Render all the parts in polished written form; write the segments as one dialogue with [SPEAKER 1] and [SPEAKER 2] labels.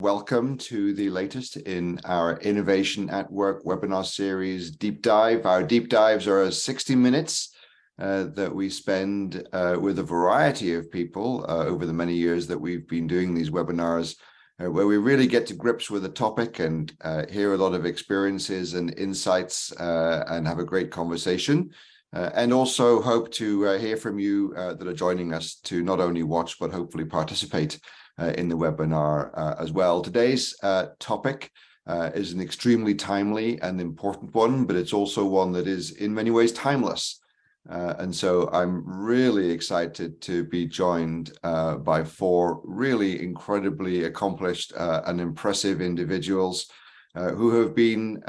[SPEAKER 1] Welcome to the latest in our Innovation at Work webinar series Deep Dive. Our deep dives are 60 minutes that we spend with a variety of people over the many years that we've been doing these webinars, where we really get to grips with a topic and hear a lot of experiences and insights and have a great conversation. And also hope to hear from you that are joining us to not only watch, but hopefully participate in the webinar as well. Today's topic is an extremely timely and important one, but it's also one that is in many ways timeless. And so I'm really excited to be joined by four really incredibly accomplished and impressive individuals who have been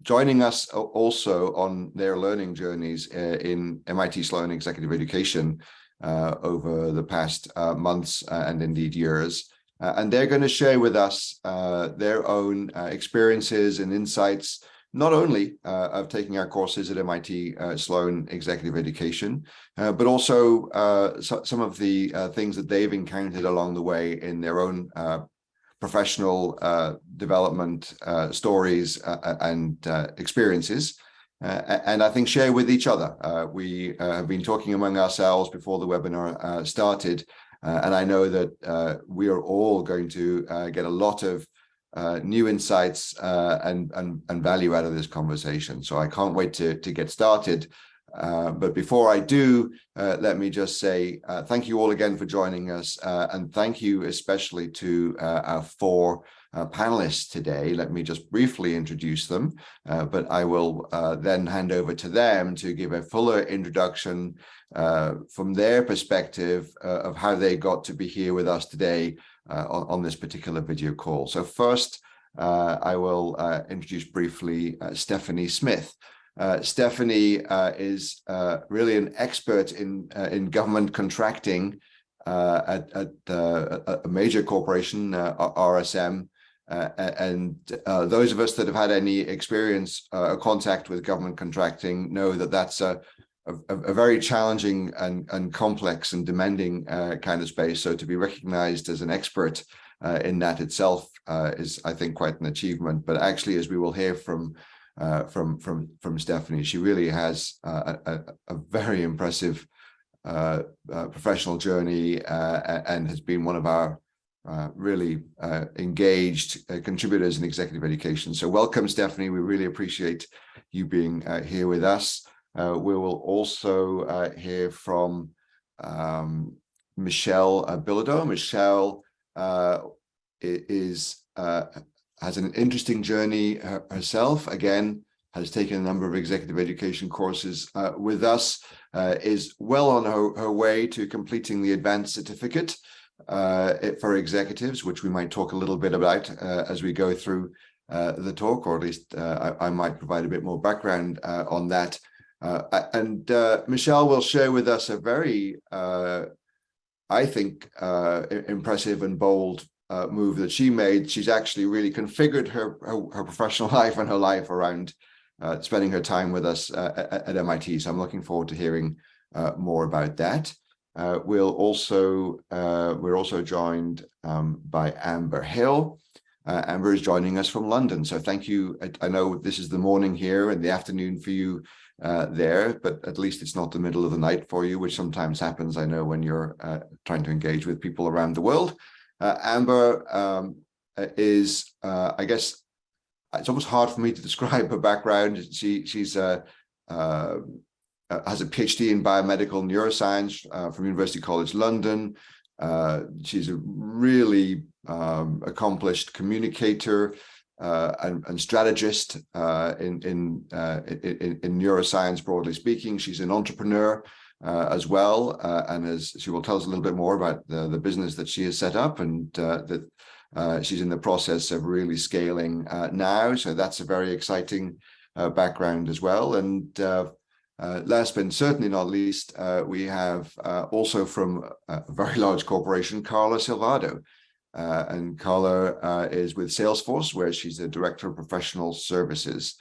[SPEAKER 1] joining us also on their learning journeys in MIT Sloan Executive Education over the past months and indeed years. And they're going to share with us their own experiences and insights, not only of taking our courses at MIT Sloan Executive Education, but also some of the things that they've encountered along the way in their own professional development stories and experiences. And I think share with each other. We have been talking among ourselves before the webinar started, and I know that we are all going to get a lot of new insights and value out of this conversation. So I can't wait to get started. But before I do, let me just say thank you all again for joining us, and thank you especially to our four panelists today. Let me just briefly introduce them, but I will then hand over to them to give a fuller introduction from their perspective of how they got to be here with us today on this particular video call. So first, I will introduce briefly Stephanie Smith. Stephanie is really an expert in government contracting at a major corporation, RSM. And those of us that have had any experience or contact with government contracting know that that's a very challenging and complex and demanding kind of space. So to be recognized as an expert in that itself is, I think, quite an achievement. But actually, as we will hear from Stephanie, she really has a very impressive professional journey and has been one of our really engaged contributors in executive education. So welcome, Stephanie. We really appreciate you being here with us. We will also hear from Michelle Bilodeau. Michelle has an interesting journey herself. Again, has taken a number of executive education courses with us, is well on her way to completing the advanced certificate for executives, which we might talk a little bit about as we go through the talk, or at least I might provide a bit more background on that. And Michelle will share with us a very, I think, impressive and bold move that she made. She's actually really configured her professional life and her life around spending her time with us at MIT. So I'm looking forward to hearing more about that. We're also joined by Amber Hill. Amber is joining us from London. So thank you. I know this is the morning here and the afternoon for you there, but at least it's not the middle of the night for you, which sometimes happens, I know, when you're trying to engage with people around the world. Amber is, I guess, it's almost hard for me to describe her background. She's has a PhD in biomedical neuroscience from University College London. She's a really accomplished communicator and strategist in neuroscience, broadly speaking. She's an entrepreneur as well, and as she will tell us a little bit more about the business that she has set up, and that she's in the process of really scaling now. So that's a very exciting background as well. And last but certainly not least, we have also from a very large corporation, Carla Silvado. And Carla is with Salesforce, where she's the Director of Professional Services,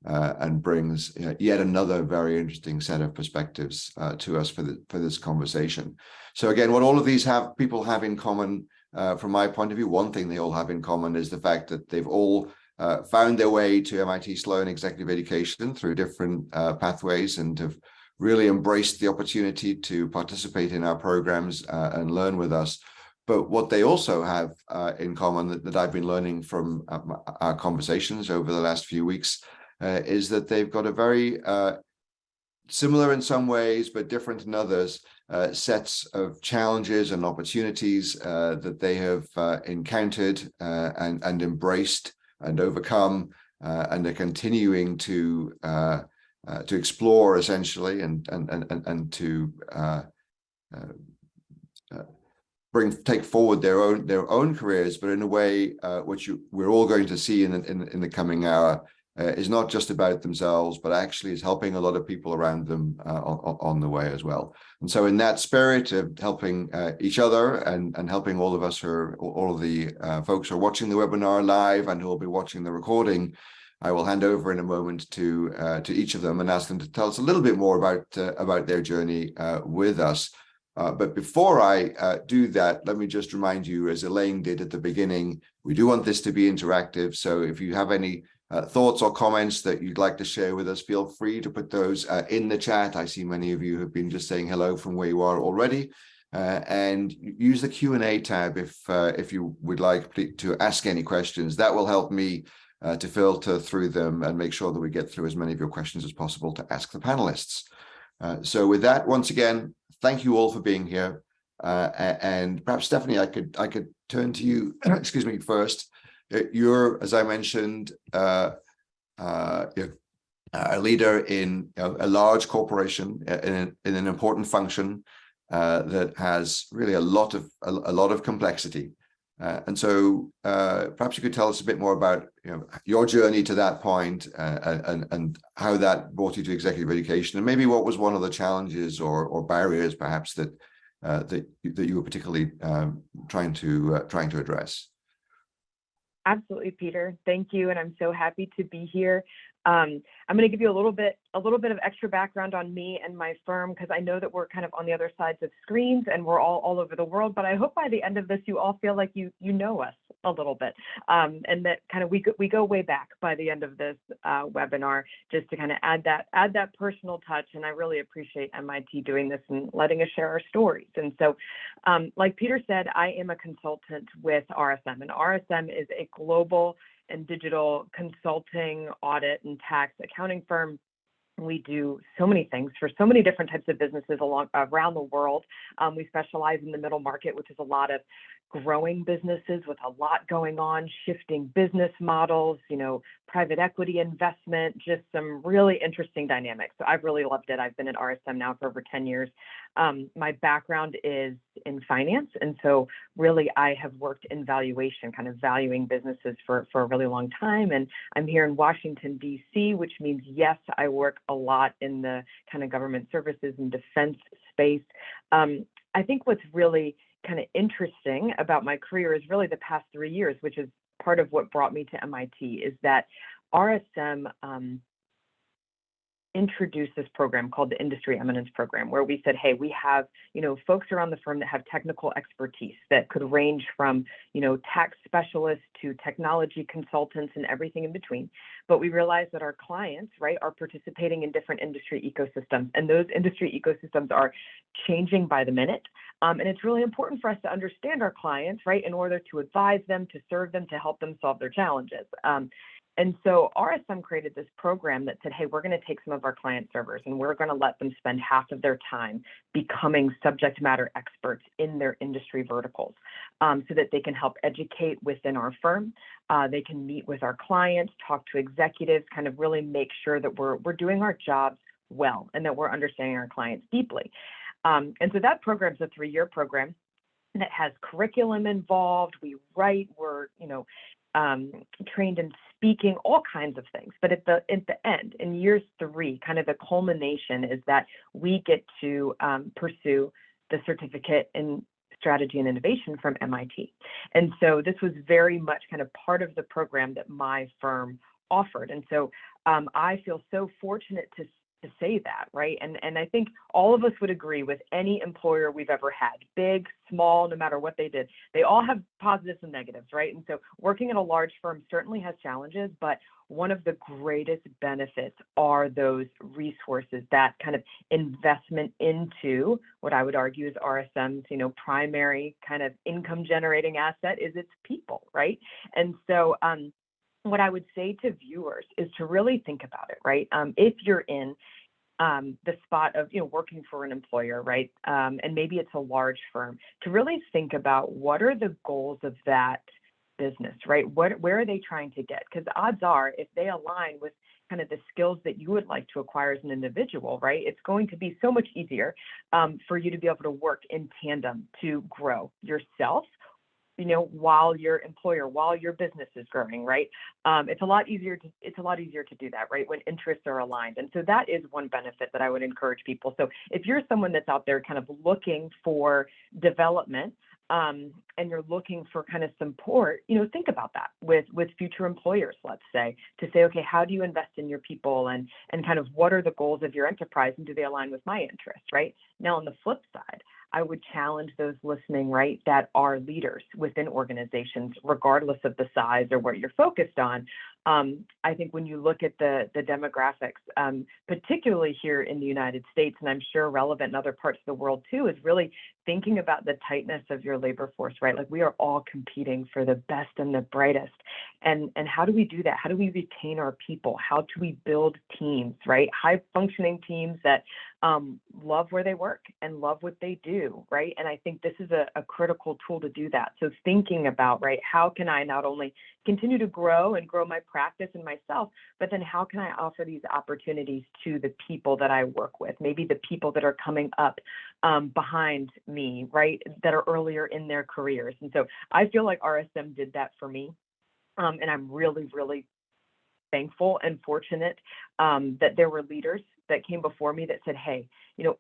[SPEAKER 1] and brings yet another very interesting set of perspectives to us for this conversation. So again, what all of these people have in common from my point of view, one thing they all have in common is the fact that they've all found their way to MIT Sloan Executive Education through different pathways and have really embraced the opportunity to participate in our programs and learn with us. But what they also have in common that I've been learning from our conversations over the last few weeks is that they've got a very similar in some ways, but different in others, sets of challenges and opportunities that they have encountered and embraced and overcome, and are continuing to explore essentially and to take forward their own careers, but in a way which we're all going to see in the coming hour is not just about themselves, but actually is helping a lot of people around them on the way as well. And so in that spirit of helping each other and helping all of us, all of the folks who are watching the webinar live and who will be watching the recording, I will hand over in a moment to each of them and ask them to tell us a little bit more about their journey with us. But before I do that, let me just remind you, as Elaine did at the beginning, we do want this to be interactive. So if you have any thoughts or comments that you'd like to share with us, feel free to put those in the chat. I see many of you have been just saying hello from where you are already. And use the Q&A tab if you would like to ask any questions. That will help me to filter through them and make sure that we get through as many of your questions as possible to ask the panelists. So with that, once again, thank you all for being here. And perhaps, Stephanie, I could turn to you, excuse me, first. You're, as I mentioned, a leader in a large corporation in an important function that has really a lot of complexity. And so perhaps you could tell us a bit more about your journey to that point and how that brought you to executive education, and maybe what was one of the challenges or barriers perhaps that you were particularly trying to address.
[SPEAKER 2] Absolutely, Peter. Thank you, and I'm so happy to be here. I'm going to give you a little bit of extra background on me and my firm, because I know that we're kind of on the other sides of screens and we're all over the world. But I hope by the end of this, you all feel like you know us a little bit, and that kind of we go way back by the end of this webinar, just to kind of add that personal touch. And I really appreciate MIT doing this and letting us share our stories. And so, like Peter said, I am a consultant with RSM, and RSM is a global and digital consulting, audit, and tax accounting firm. We do so many things for so many different types of businesses around the world. We specialize in the middle market, which is a lot of growing businesses with a lot going on, shifting business models, private equity investment, just some really interesting dynamics. So I've really loved it. I've been at RSM now for over 10 years. My background is in finance. And so really I have worked in valuation, kind of valuing businesses for a really long time. And I'm here in Washington, D.C., which means, yes, I work a lot in the kind of government services and defense space. I think what's really kind of interesting about my career is really the past 3 years, which is part of what brought me to MIT, is that RSM introduced this program called the Industry Eminence Program, where we said, hey, we have, folks around the firm that have technical expertise that could range from, tax specialists to technology consultants and everything in between. But we realized that our clients, right, are participating in different industry ecosystems, and those industry ecosystems are changing by the minute. And it's really important for us to understand our clients, right, in order to advise them, to serve them, to help them solve their challenges. And so RSM created this program that said, hey, we're going to take some of our client servers and we're going to let them spend half of their time becoming subject matter experts in their industry verticals, so that they can help educate within our firm. They can meet with our clients, talk to executives, kind of really make sure that we're doing our jobs well and that we're understanding our clients deeply. And so that program's a 3-year program that has curriculum involved. We write, we're, trained in speaking, all kinds of things. But at the end, in years 3, kind of the culmination is that we get to pursue the certificate in strategy and innovation from MIT. And so this was very much kind of part of the program that my firm offered. And so I feel so fortunate to say that, right? And I think all of us would agree with any employer we've ever had, big, small, no matter what they did, they all have positives and negatives, right? And so working at a large firm certainly has challenges, but one of the greatest benefits are those resources, that kind of investment into what I would argue is RSM's, primary kind of income generating asset is its people, right? And so what I would say to viewers is to really think about it, right? If you're in the spot of, working for an employer, right? And maybe it's a large firm, to really think about what are the goals of that business, right? Where are they trying to get? Because odds are, if they align with kind of the skills that you would like to acquire as an individual, right? It's going to be so much easier for you to be able to work in tandem to grow yourself, while your business is growing, right? It's a lot easier to do that, right? When interests are aligned. And so that is one benefit that I would encourage people. So if you're someone that's out there kind of looking for development, and you're looking for kind of support, think about that with future employers, let's say, to say, okay, how do you invest in your people, and kind of what are the goals of your enterprise, and do they align with my interests, right? Now, on the flip side, I would challenge those listening, right, that are leaders within organizations, regardless of the size or what you're focused on. I think when you look at the demographics, particularly here in the United States, and I'm sure relevant in other parts of the world too, is really thinking about the tightness of your labor force, right? Like, we are all competing for the best and the brightest. And how do we do that? How do we retain our people? How do we build teams, right? High functioning teams that love where they work and love what they do, right? And I think this is a critical tool to do that. So thinking about, right, how can I not only continue to grow my practice and myself, but then how can I offer these opportunities to the people that I work with, maybe the people that are coming up behind me, right, that are earlier in their careers. And so I feel like RSM did that for me. And I'm really, really thankful and fortunate that there were leaders that came before me that said, hey,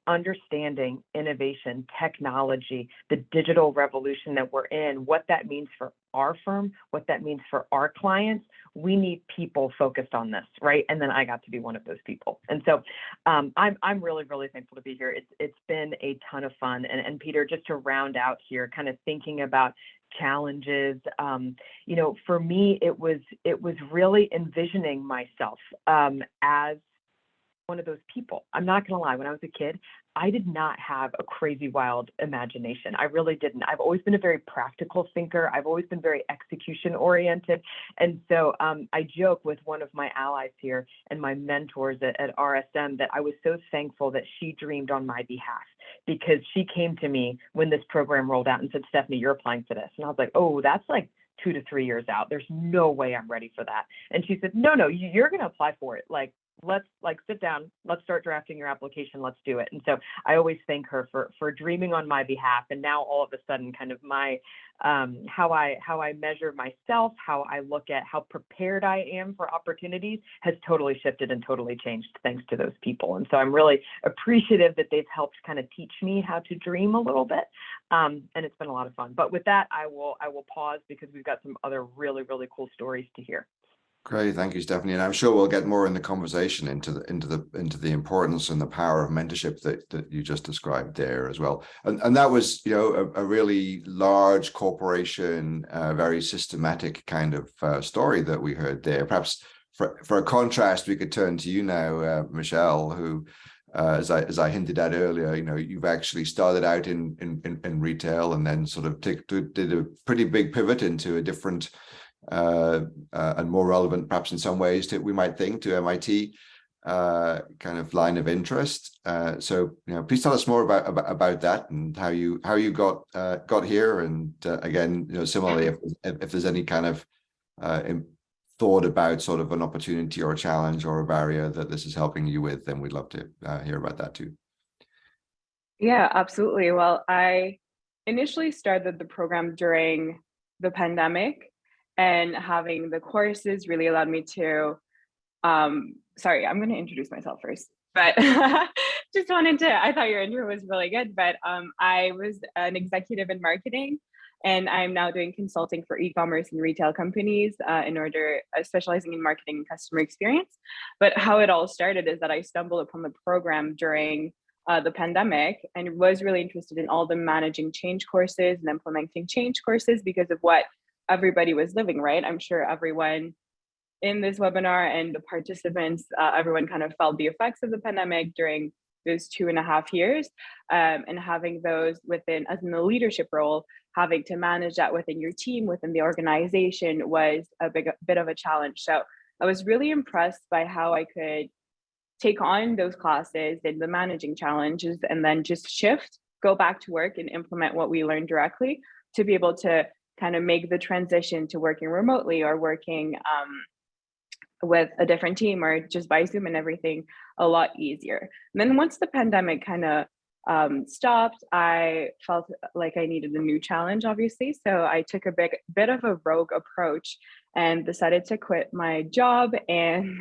[SPEAKER 2] understanding innovation, technology, the digital revolution that we're in, what that means for our firm, what that means for our clients, we need people focused on this, right? And then I got to be one of those people. And so I'm really, really thankful to be here. It's been a ton of fun. And Peter, just to round out here, kind of thinking about challenges, for me, it was really envisioning myself as one of those people. I'm not going to lie. When I was a kid, I did not have a crazy, wild imagination. I really didn't. I've always been a very practical thinker. I've always been very execution oriented. And so I joke with one of my allies here and my mentors at RSM that I was so thankful that she dreamed on my behalf, because she came to me when this program rolled out and said, Stephanie, you're applying for this. And I was like, oh, that's like 2 to 3 years out. There's no way I'm ready for that. And she said, no, you're going to apply for it. Like, let's sit down, let's start drafting your application, let's do it. And so I always thank her for dreaming on my behalf. And now all of a sudden, kind of my how I measure myself, how I look at how prepared I am for opportunities has totally shifted and totally changed thanks to those people. And so I'm really appreciative that they've helped kind of teach me how to dream a little bit. And it's been a lot of fun. But with that, I will pause, because we've got some other really, really cool stories to hear.
[SPEAKER 1] Great, thank you, Stephanie. And I'm sure we'll get more in the conversation into the importance and the power of mentorship that you just described there as well. And that was, a really large corporation, very systematic kind of story that we heard there. Perhaps for a contrast, we could turn to you now, Michelle, who, as I hinted at earlier, you've actually started out in retail and then sort of did a pretty big pivot into a different and more relevant, perhaps in some ways, we might think, to MIT kind of line of interest. So, please tell us more about that and how you got here. And again, similarly, if there's any kind of thought about sort of an opportunity or a challenge or a barrier that this is helping you with, then we'd love to hear about that too.
[SPEAKER 3] Yeah, absolutely. Well, I initially started the program during the pandemic. And having the courses really allowed me to, sorry, I'm going to introduce myself first, but I thought your intro was really good, but I was an executive in marketing And I'm now doing consulting for e-commerce and retail companies specializing in marketing and customer experience. But how it all started is that I stumbled upon the program during the pandemic and was really interested in all the managing change courses and implementing change courses because of what everybody was living, right? I'm sure everyone in this webinar and the participants, everyone kind of felt the effects of the pandemic during those 2.5 years, and having those as in the leadership role, having to manage that within your team, within the organization was a bit of a challenge. So I was really impressed by how I could take on those classes and the managing challenges and then just go back to work and implement what we learned directly to be able to kind of make the transition to working remotely or working with a different team or just by Zoom and everything a lot easier. And then once the pandemic kind of stopped, I felt like I needed a new challenge, obviously. So I took a bit of a rogue approach and decided to quit my job and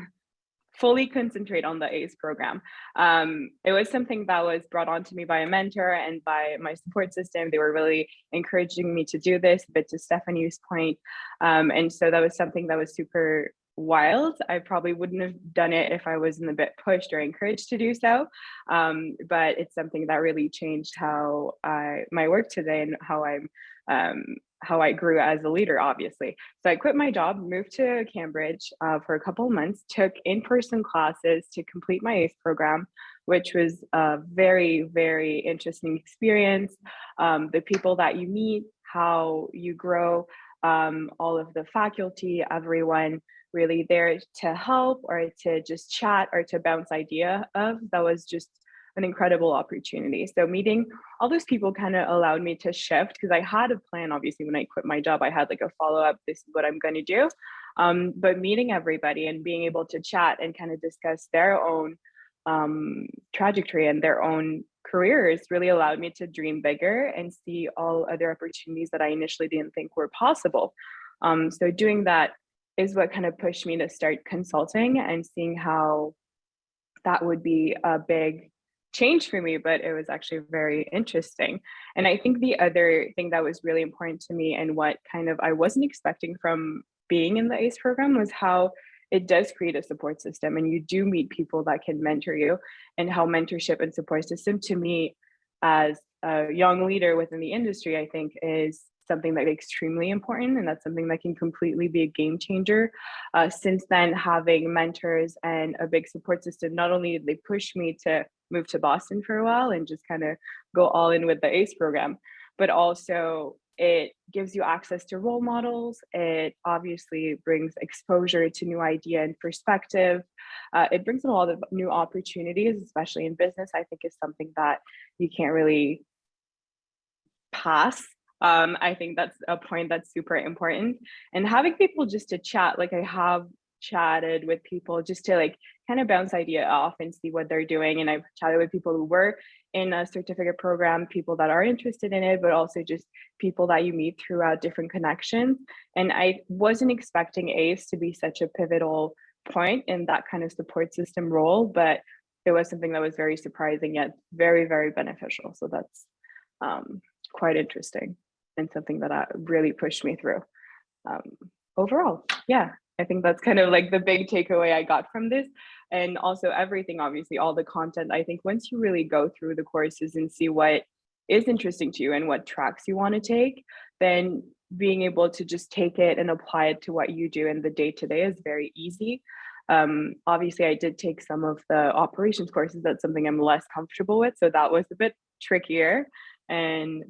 [SPEAKER 3] fully concentrate on the ACE program. It was something that was brought on to me by a mentor and by my support system. They were really encouraging me to do this, but to Stephanie's point. And so that was something that was super wild. I probably wouldn't have done it if I wasn't a bit pushed or encouraged to do so. But it's something that really changed my work today and how I grew as a leader, obviously. So I quit my job, moved to Cambridge for a couple of months, took in-person classes to complete my ACE program, which was a very, very interesting experience. The people that you meet, how you grow, all of the faculty, everyone really there to help or to just chat or to bounce idea of, that was just an incredible opportunity. So meeting all those people kind of allowed me to shift because I had a plan. Obviously, when I quit my job, I had like a follow-up, this is what I'm going to do. But meeting everybody and being able to chat and kind of discuss their own trajectory and their own careers really allowed me to dream bigger and see all other opportunities that I initially didn't think were possible. So doing that is what kind of pushed me to start consulting and seeing how that would be a big change for me, but it was actually very interesting. And I think the other thing that was really important to me and what kind of I wasn't expecting from being in the ACE program was how it does create a support system and you do meet people that can mentor you, and how mentorship and support system to me as a young leader within the industry, I think is something that is extremely important, and that's something that can completely be a game changer. Since then, having mentors and a big support system, not only did they push me to move to Boston for a while and just kind of go all in with the ACE program, but also it gives you access to role models. It obviously brings exposure to new idea and perspective. It brings in a lot of new opportunities, especially in business. I think is something that you can't really pass. I think that's a point that's super important. And having people just to chat, like I have chatted with people just to like kind of bounce idea off and see what they're doing. And I've chatted with people who were in a certificate program, people that are interested in it, but also just people that you meet throughout different connections. And I wasn't expecting ACE to be such a pivotal point in that kind of support system role, but it was something that was very surprising yet very, very beneficial. So that's quite interesting and something that really pushed me through. Overall, yeah, I think that's kind of like the big takeaway I got from this. And also everything, obviously, all the content, I think once you really go through the courses and see what is interesting to you and what tracks you want to take, then being able to just take it and apply it to what you do in the day-to-day is very easy. Obviously, I did take some of the operations courses. That's something I'm less comfortable with. So that was a bit trickier and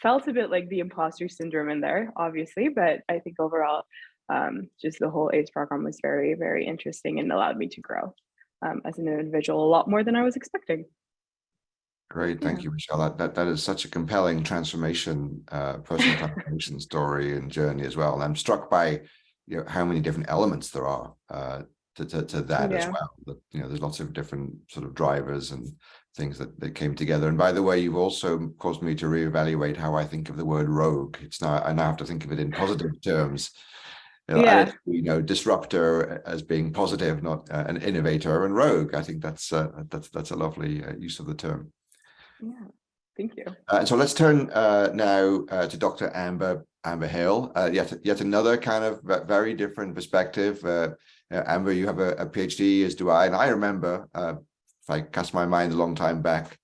[SPEAKER 3] felt a bit like the imposter syndrome in there, obviously. But I think overall, just the whole ACE program was very, very interesting and allowed me to grow as an individual a lot more than I was expecting.
[SPEAKER 1] Great, thank you, Michelle. That is such a compelling transformation, personal transformation story and journey as well. And I'm struck by how many different elements there are to that as well. That there's lots of different sort of drivers and things that came together. And by the way, you've also caused me to reevaluate how I think of the word rogue. I now have to think of it in positive terms. Disruptor as being positive, not an innovator, and rogue. I think that's a lovely use of the term.
[SPEAKER 3] Yeah, Thank you.
[SPEAKER 1] So let's turn now to Dr. Amber Hill. Yet another kind of very different perspective. Amber, you have a PhD, as do I, and I remember, if I cast my mind a long time back,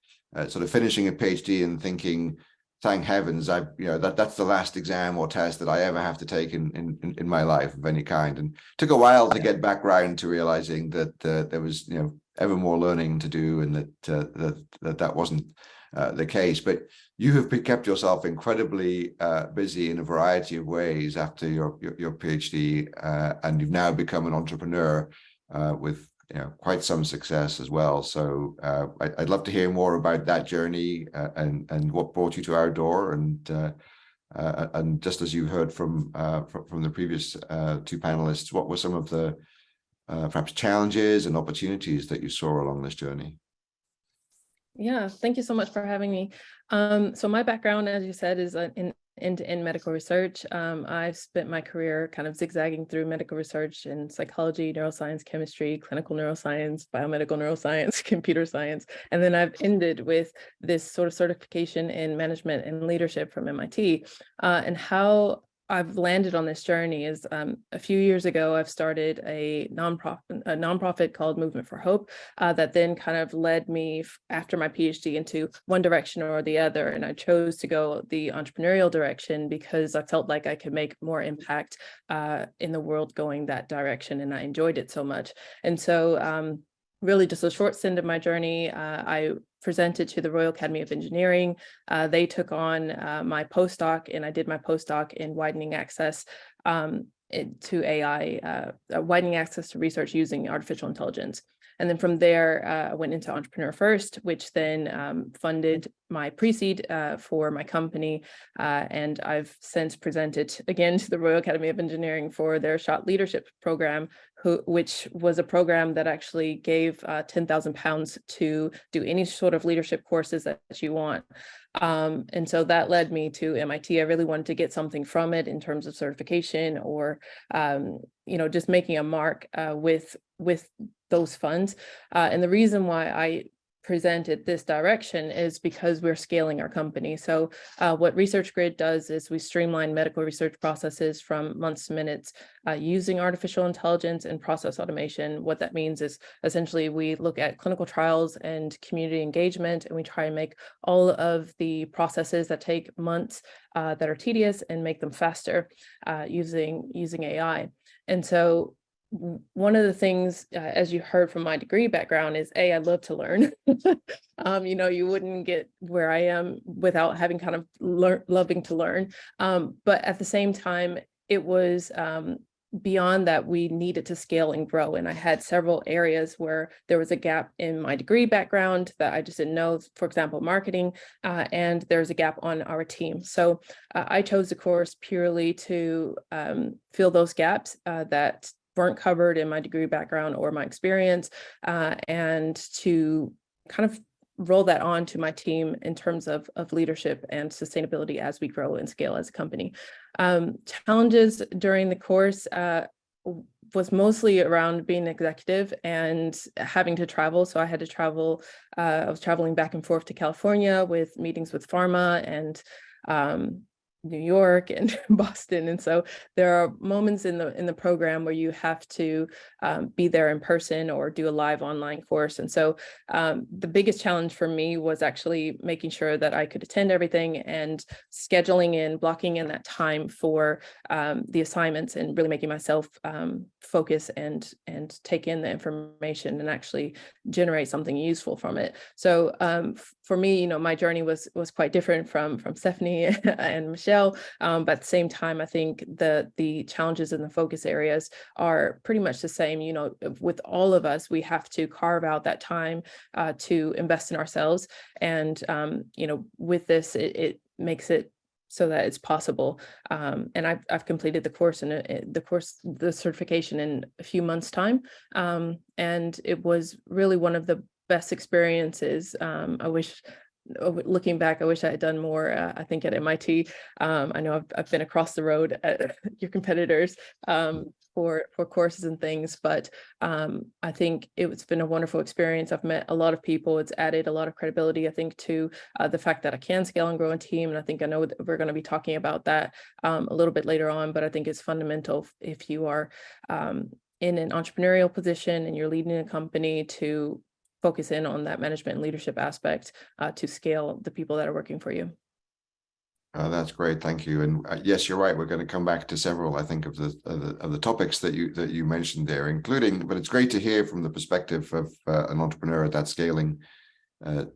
[SPEAKER 1] sort of finishing a PhD and thinking, thank heavens, that's the last exam or test that I ever have to take in my life of any kind. And it took a while to get back round to realizing that there was ever more learning to do, and that wasn't the case. But you have kept yourself incredibly busy in a variety of ways after your PhD, and you've now become an entrepreneur with quite some success as well. So I'd love to hear more about that journey and what brought you to our door. And just as you heard from the previous two panelists, what were some of the perhaps challenges and opportunities that you saw along this journey?
[SPEAKER 4] Yeah, thank you so much for having me. So my background, as you said, is in end-to-end medical research. I've spent my career kind of zigzagging through medical research in psychology, neuroscience, chemistry, clinical neuroscience, biomedical neuroscience, computer science, and then I've ended with this sort of certification in management and leadership from MIT. And how I've landed on this journey is a few years ago, I've started a nonprofit called Movement for Hope that then kind of led me after my PhD into one direction or the other. And I chose to go the entrepreneurial direction because I felt like I could make more impact in the world going that direction. And I enjoyed it so much. And so really just a short stint of my journey, I presented to the Royal Academy of Engineering. They took on my postdoc, and I did my postdoc in widening access to AI, widening access to research using artificial intelligence. And then from there, I went into Entrepreneur First, which then funded my pre-seed for my company. And I've since presented again to the Royal Academy of Engineering for their SHOT Leadership Program, which was a program that actually gave £10,000 to do any sort of leadership courses that you want. And so that led me to MIT. I really wanted to get something from it in terms of certification or, just making a mark with those funds. And the reason why I presented this direction is because we're scaling our company. So what Research Grid does is we streamline medical research processes from months to minutes using artificial intelligence and process automation. What that means is essentially we look at clinical trials and community engagement, and we try and make all of the processes that take months that are tedious and make them faster using AI. And so one of the things, as you heard from my degree background, is I love to learn. You wouldn't get where I am without having kind of loving to learn. But at the same time, it was beyond that, we needed to scale and grow. And I had several areas where there was a gap in my degree background that I just didn't know, for example, marketing, and there's a gap on our team. So I chose the course purely to fill those gaps that weren't covered in my degree background or my experience, and to kind of roll that on to my team in terms of leadership and sustainability as we grow and scale as a company. Challenges during the course was mostly around being an executive and having to travel. So I had to travel, I was traveling back and forth to California with meetings with pharma and New York and Boston. And so there are moments in the program where you have to be there in person or do a live online course. And so the biggest challenge for me was actually making sure that I could attend everything and scheduling in, blocking in that time for the assignments and really making myself focus and take in the information and actually generate something useful from it. So for me, my journey was quite different from Stephanie and Michelle. But at the same time, I think the challenges and the focus areas are pretty much the same. With all of us, we have to carve out that time to invest in ourselves. And, with this, it makes it so that it's possible. And I've completed the course and the certification in a few months' time. And it was really one of the best experiences. Looking back, I wish I had done more, I think at MIT. I know I've been across the road at your competitors, for courses and things, but I think it's been a wonderful experience. I've met a lot of people. It's added a lot of credibility, I think, to the fact that I can scale and grow a team. And I know that we're going to be talking about that a little bit later on, but I think it's fundamental if you are in an entrepreneurial position and you're leading a company to focus in on that management and leadership aspect to scale the people that are working for you.
[SPEAKER 1] That's great, thank you. And yes, you're right. We're going to come back to several, I think, of the topics that you mentioned there, including. But it's great to hear from the perspective of an entrepreneur at that scaling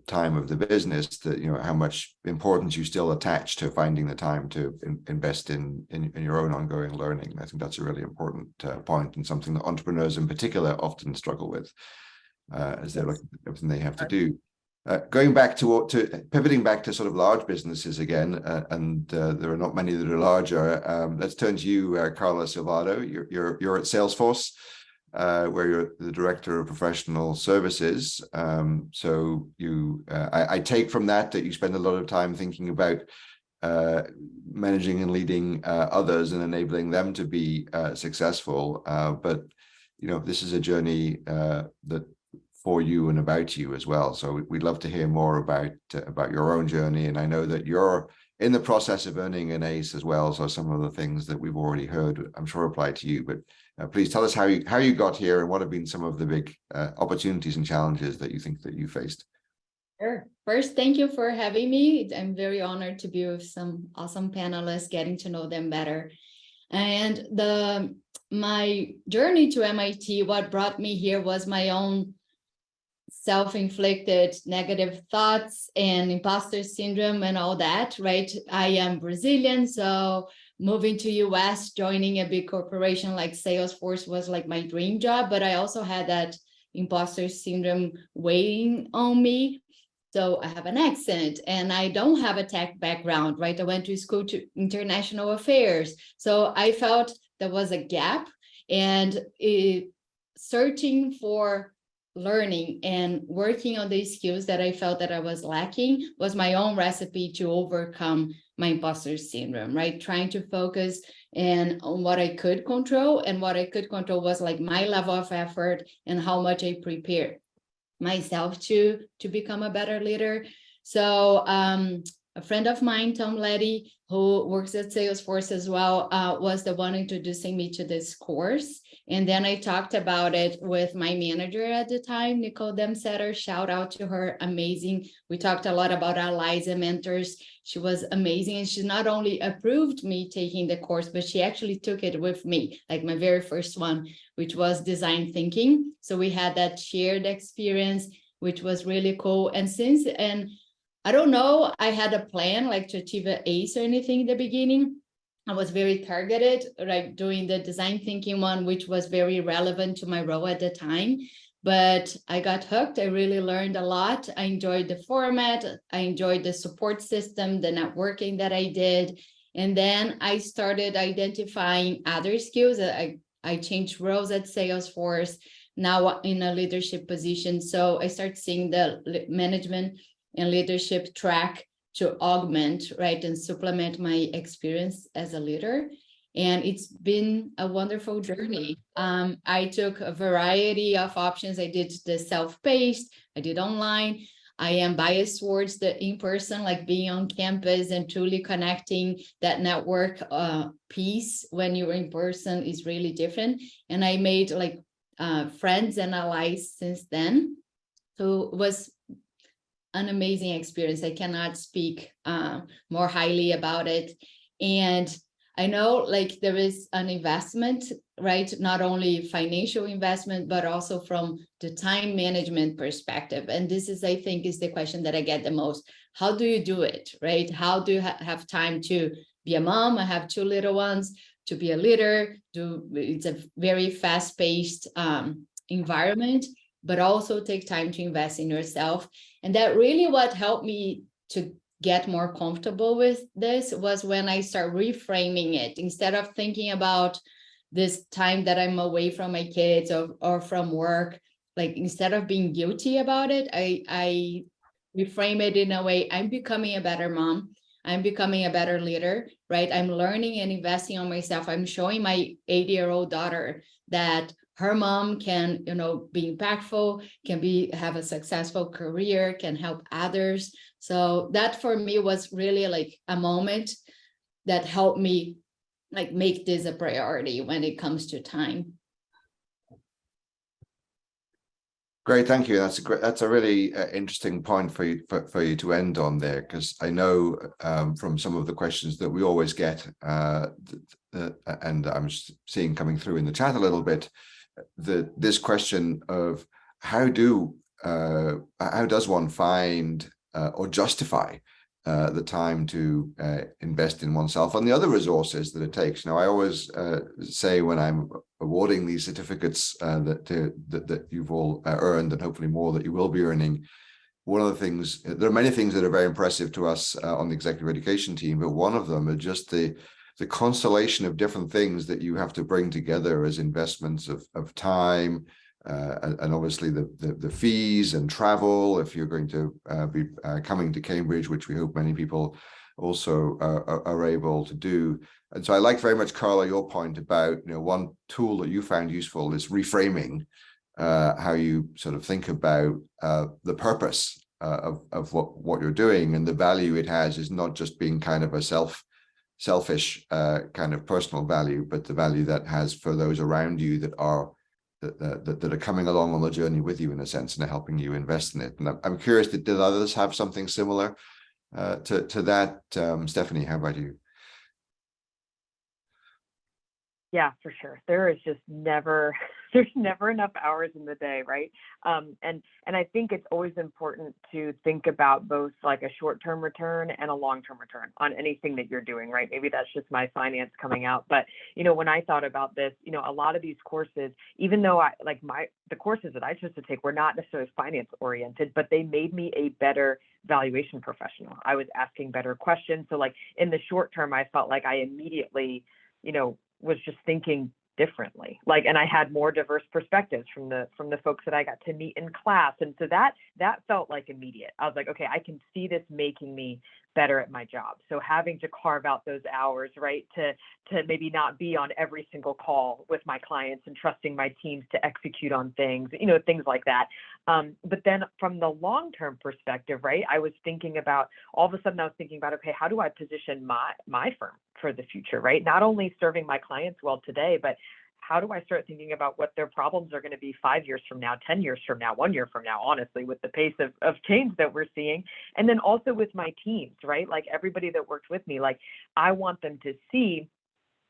[SPEAKER 1] time of the business, that how much importance you still attach to finding the time to invest in your own ongoing learning. I think that's a really important point, and something that entrepreneurs in particular often struggle with as they're looking at everything they have to do. Going back to pivoting back to sort of large businesses again, and there are not many that are larger. Let's turn to you, Carla Silvado. You're at Salesforce, where you're the director of professional services. So I take from that you spend a lot of time thinking about managing and leading others and enabling them to be successful. But this is a journey that for you and about you as well. So we'd love to hear more about your own journey. And I know that you're in the process of earning an ACE as well. So some of the things that we've already heard, I'm sure apply to you. But please tell us how you got here and what have been some of the big opportunities and challenges that you think that you faced.
[SPEAKER 5] Sure. First, thank you for having me. I'm very honored to be with some awesome panelists, getting to know them better. And my journey to MIT, what brought me here was my own self-inflicted negative thoughts and imposter syndrome and all that, right? I am Brazilian, so moving to US, joining a big corporation like Salesforce was like my dream job, but I also had that imposter syndrome weighing on me. So I have an accent and I don't have a tech background, right? I went to school to international affairs. So I felt there was a gap, and searching for learning and working on the skills that I felt that I was lacking was my own recipe to overcome my imposter syndrome, right? Trying to focus on what I could control, and what I could control was like my level of effort and how much I prepared myself to become a better leader. So a friend of mine, Tom Letty, who works at Salesforce as well, was the one introducing me to this course. And then I talked about it with my manager at the time, Nicole Demsetter. Shout out to her, amazing. We talked a lot about allies and mentors. She was amazing. And she not only approved me taking the course, but she actually took it with me, like my very first one, which was design thinking. So we had that shared experience, which was really cool. And I don't know, I had a plan like to achieve an ACE or anything in the beginning. I was very targeted, like doing the design thinking one, which was very relevant to my role at the time. But I got hooked. I really learned a lot. I enjoyed the format. I enjoyed the support system, the networking that I did. And then I started identifying other skills. I changed roles at Salesforce, now in a leadership position. So I started seeing the management and leadership track to augment, right, and supplement my experience as a leader. And it's been a wonderful journey. I took a variety of options. I did the self-paced, I did online. I am biased towards the in-person, like being on campus and truly connecting. That network piece when you're in person is really different. And I made like friends and allies since then. So it was an amazing experience. I cannot speak more highly about it. And I know like there is an investment, right? Not only financial investment, but also from the time management perspective. And this is, I think, is the question that I get the most. How do you do it, right? How do you have time to be a mom? I have 2 little ones, to be a leader. It's a very fast-paced environment, but also take time to invest in yourself. And that really what helped me to get more comfortable with this was when I start reframing it. Instead of thinking about this time that I'm away from my kids or from work, like instead of being guilty about it, I reframe it in a way, I'm becoming a better mom. I'm becoming a better leader, right? I'm learning and investing on myself. I'm showing my 80-year-old daughter that her mom can, be impactful, have a successful career, can help others. So that for me was really like a moment that helped me like make this a priority when it comes to time.
[SPEAKER 1] Great, thank you. That's a really interesting point for you to end on there, because I know from some of the questions that we always get, and I'm seeing coming through in the chat a little bit, this question of how does one find or justify the time to invest in oneself and the other resources that it takes. I always say when I'm awarding these certificates that you've all earned, and hopefully more that you will be earning, one of the things, there are many things that are very impressive to us on the executive education team, but one of them are just the constellation of different things that you have to bring together as investments of time, and obviously the fees and travel if you're going to be coming to Cambridge, which we hope many people also are able to do. And so I like very much, Carla, your point about, one tool that you found useful is reframing, how you sort of think about the purpose of what you're doing, and the value it has is not just being kind of a selfish kind of personal value, but the value that has for those around you that are coming along on the journey with you, in a sense, and are helping you invest in it. And I'm curious, did others have something similar to that? Stephanie, how about you?
[SPEAKER 2] Yeah, for sure. There's never enough hours in the day, right? And I think it's always important to think about both like a short-term return and a long-term return on anything that you're doing, right? Maybe that's just my finance coming out, but when I thought about this, a lot of these courses, even though the courses that I chose to take were not necessarily finance oriented, but they made me a better valuation professional. I was asking better questions. So like in the short term, I felt like I immediately, was just thinking differently, and I had more diverse perspectives from the folks that I got to meet in class. And so that felt like immediate. I was like, okay, I can see this making me better at my job. So having to carve out those hours, right, to maybe not be on every single call with my clients and trusting my teams to execute on things, things like that. But then from the long-term perspective, right, I was thinking about, all of a sudden I was thinking about, okay, how do I position my firm for the future, right? Not only serving my clients well today, but how do I start thinking about what their problems are going to be 5 years from now, 10 years from now, 1 year from now, honestly, with the pace of change that we're seeing. And then also with my teams, right? Like everybody that worked with me, I want them to see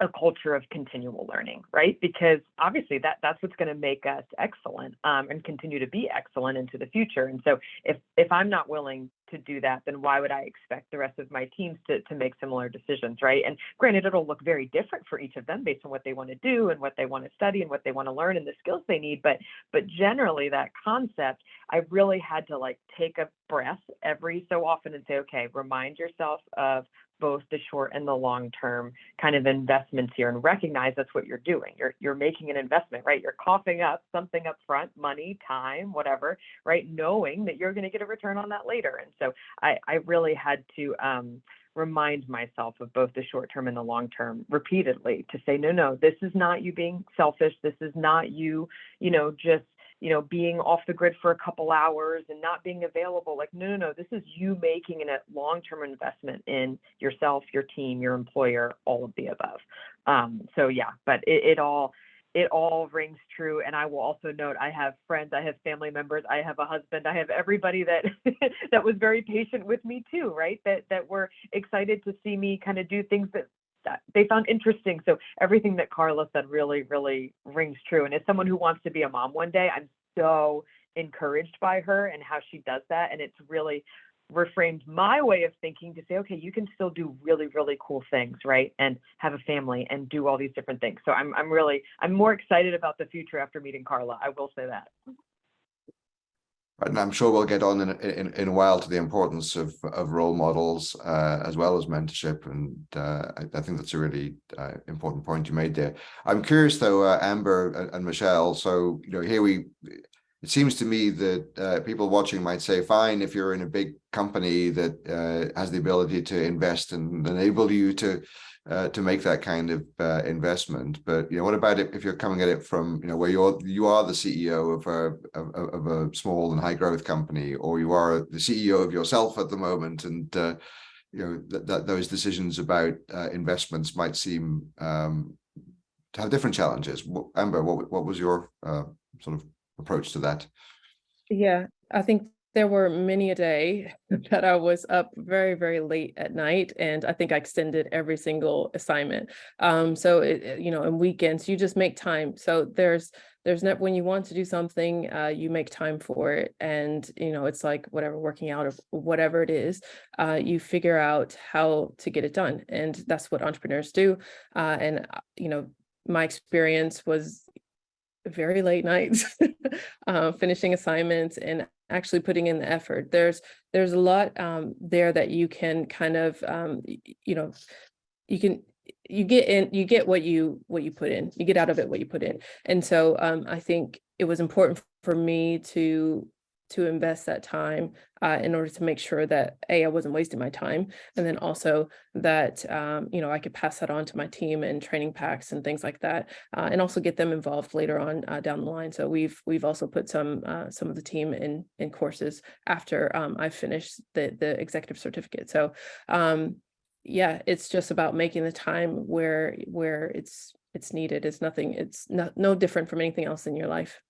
[SPEAKER 2] a culture of continual learning, right? Because obviously that's what's going to make us excellent and continue to be excellent into the future. And so if I'm not willing to do that, then why would I expect the rest of my teams to make similar decisions, right? And granted, it'll look very different for each of them based on what they want to do and what they want to study and what they want to learn and the skills they need. But generally that concept, I really had to take a breath every so often and say, okay, remind yourself of both the short and the long-term kind of investments here, and recognize that's what you're doing. You're making an investment, right? You're coughing up something up front, money, time, whatever, right? Knowing that you're going to get a return on that later. And so I really had to remind myself of both the short-term and the long-term repeatedly to say, no, this is not you being selfish. This is not you, just being off the grid for a couple hours and not being available. No, this is you making a long-term investment in yourself, your team, your employer, all of the above. So yeah, but it all rings true. And I will also note, I have friends, I have family members, I have a husband, I have everybody that that was very patient with me too, right? That were excited to see me kind of do things that they found interesting. So everything that Carla said really, really rings true. And as someone who wants to be a mom one day, I'm so encouraged by her and how she does that. And it's really reframed my way of thinking to say, okay, you can still do really, really cool things, right? And have a family and do all these different things. So I'm more excited about the future after meeting Carla. I will say that.
[SPEAKER 1] And I'm sure we'll get on in a while to the importance of role models as well as mentorship. And I think that's a really important point you made there. I'm curious though, Amber and Michelle, so here it seems to me that people watching might say, fine, if you're in a big company that has the ability to invest and enable you to make that kind of investment. But what about it if you're coming at it from where you are the CEO of a small and high growth company, or you are the CEO of yourself at the moment, and that those decisions about investments might seem to have different challenges. Amber, what was your sort of approach to that?
[SPEAKER 4] Yeah, I think there were many a day that I was up very, very late at night, and I think I extended every single assignment. So and weekends, you just make time. So there's not, when you want to do something, you make time for it, and it's like whatever, working out or whatever it is, you figure out how to get it done, and that's what entrepreneurs do. And my experience was very late nights, finishing assignments and actually putting in the effort. There's a lot there that you can kind of you get what you put in, you get out of it what you put in. And so I think it was important for me to invest that time in order to make sure that I wasn't wasting my time, and then also that I could pass that on to my team and training packs and things like that, and also get them involved later on down the line. So we've also put some of the team in courses after I finished the executive certificate. So yeah, it's just about making the time where it's needed. It's no different from anything else in your life.